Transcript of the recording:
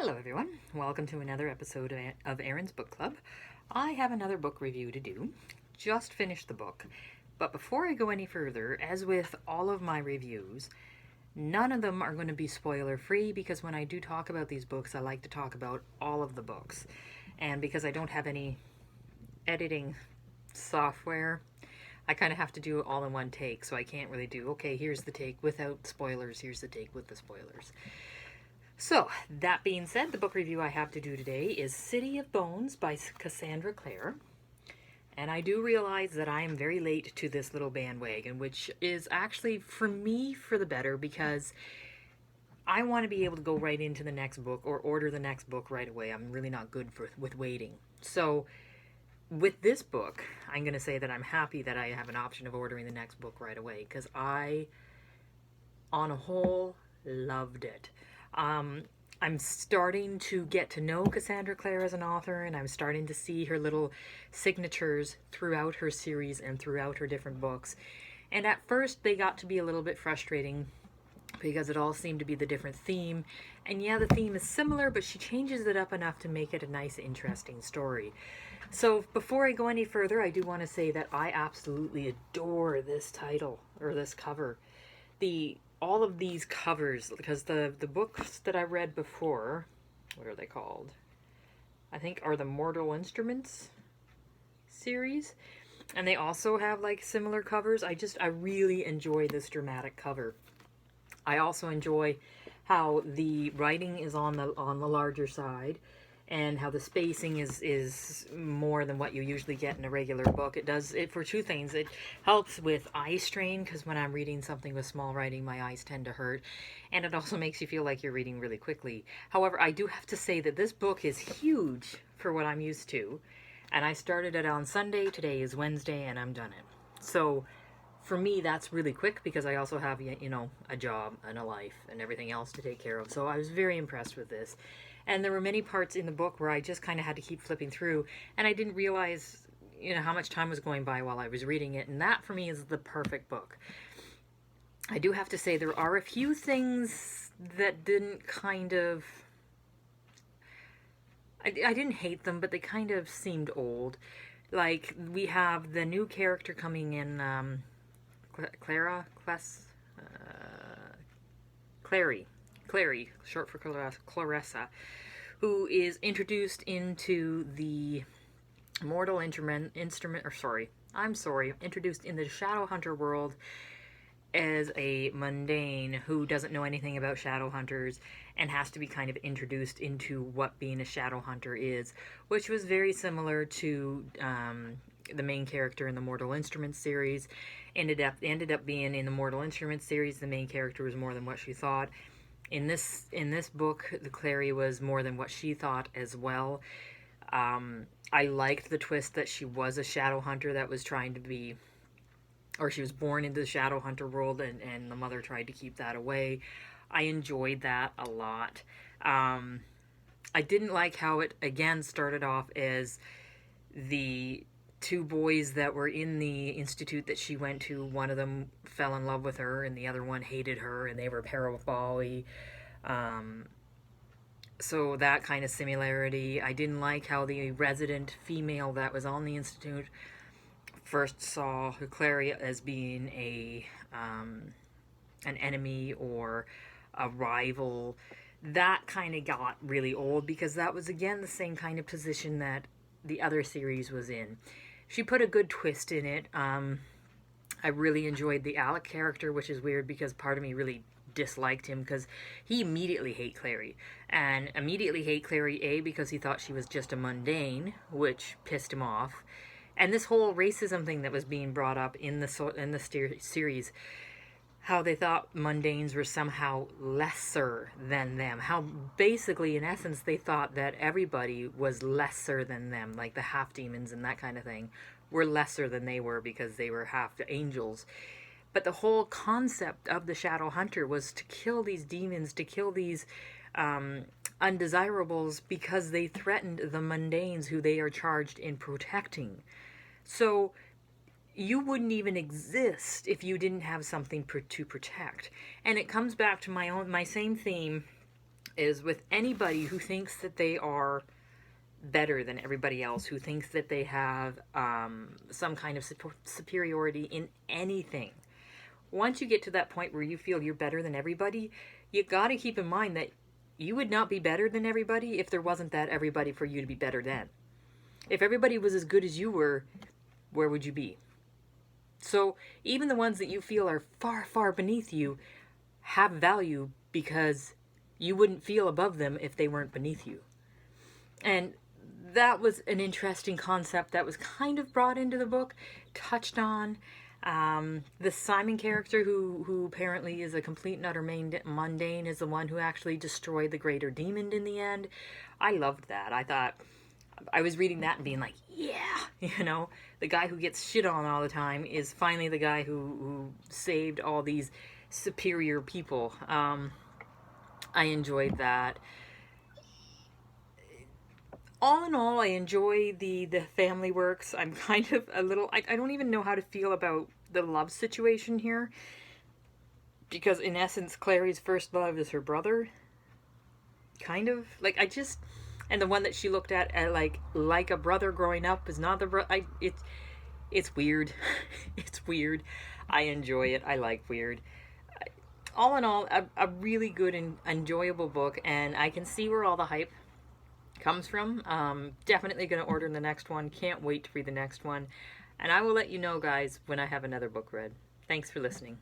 Hello everyone, welcome to another episode of Erin's Book Club. I have another book review to do. Just finished the book, but before I go any further, as with all of my reviews, none of them are going to be spoiler free because when I do talk about these books, I like to talk about all of the books. And because I don't have any editing software, I kind of have to do it all in one take, so I can't really do, okay, here's the take without spoilers, here's the take with the spoilers. So, that being said, the book review I have to do today is City of Bones by Cassandra Clare. And I do realize that I am very late to this little bandwagon, which is actually, for me, for the better, because I want to be able to go right into the next book or order the next book right away. I'm really not good with waiting. So, with this book, I'm going to say that I'm happy that I have an option of ordering the next book right away, because I, on a whole, loved it. I'm starting to get to know Cassandra Clare as an author, and I'm starting to see her little signatures throughout her series and throughout her different books. And at first, they got to be a little bit frustrating because it all seemed to be the different theme. And yeah, the theme is similar, but she changes it up enough to make it a nice, interesting story. So before I go any further, I do want to say that I absolutely adore this title, or this cover. All of these covers, because the books that I read before, what are they called? I think are the Mortal Instruments series. And they also have like similar covers. I really enjoy this dramatic cover. I also enjoy how the writing is on the larger side, and how the spacing is more than what you usually get in a regular book. It does it for two things. It helps with eye strain, because when I'm reading something with small writing, my eyes tend to hurt. And it also makes you feel like you're reading really quickly. However, I do have to say that this book is huge for what I'm used to. And I started it on Sunday, today is Wednesday, and I'm done it. So for me, that's really quick because I also have, a job and a life and everything else to take care of. So I was very impressed with this. And there were many parts in the book where I just kind of had to keep flipping through, and I didn't realize, how much time was going by while I was reading it. And that for me is the perfect book. I do have to say there are a few things that didn't kind of, I didn't hate them, but they kind of seemed old. Like, we have the new character coming in, Clary, short for Clarissa, who is introduced into the introduced in the Shadowhunter world as a mundane who doesn't know anything about Shadowhunters and has to be kind of introduced into what being a Shadowhunter is, which was very similar to the main character in the Mortal Instruments series. Ended up being in the Mortal Instruments series, the main character was more than what she thought. In this book, the Clary was more than what she thought as well. I liked the twist that she was a Shadowhunter that was trying to be, or she was born into the Shadowhunter world, and the mother tried to keep that away. I enjoyed that a lot. I didn't like how it, again, started off as the two boys that were in the institute that she went to. One of them fell in love with her, and the other one hated her, and they were parabolic. So that kind of similarity. I didn't like how the resident female that was on the institute first saw Clary as being an enemy or a rival. That kind of got really old because that was, again, the same kind of position that the other series was in. She put a good twist in it. I really enjoyed the Alec character, which is weird because part of me really disliked him because he immediately hated Clary. And immediately hate Clary, A, because he thought she was just a mundane, which pissed him off. And this whole racism thing that was being brought up in the series, how they thought mundanes were somehow lesser than them. How basically, in essence, they thought that everybody was lesser than them, like the half-demons and that kind of thing, were lesser than they were because they were half angels. But the whole concept of the Shadowhunter was to kill these demons, to kill these undesirables, because they threatened the mundanes who they are charged in protecting. So you wouldn't even exist if you didn't have something to protect. And it comes back to my same theme is with anybody who thinks that they are better than everybody else, who thinks that they have some kind of superiority in anything. Once you get to that point where you feel you're better than everybody, you got to keep in mind that you would not be better than everybody if there wasn't that everybody for you to be better than. If everybody was as good as you were, where would you be? So even the ones that you feel are far, far beneath you have value because you wouldn't feel above them if they weren't beneath you. And that was an interesting concept that was kind of brought into the book, touched on. The Simon character, who apparently is a complete and utter mundane, is the one who actually destroyed the greater demon in the end. I loved that. I thought, I was reading that and being like, yeah, the guy who gets shit on all the time is finally the guy who saved all these superior people. I enjoyed that. All in all, I enjoy the family works. I'm kind of a little... I don't even know how to feel about the love situation here. Because in essence, Clary's first love is her brother. Kind of. Like, I just... And the one that she looked at like a brother growing up is not the brother... It's weird. It's weird. I enjoy it. I like weird. All in all, a really good and enjoyable book. And I can see where all the hype comes from. Definitely going to order the next one. Can't wait to read the next one. And I will let you know, guys, when I have another book read. Thanks for listening.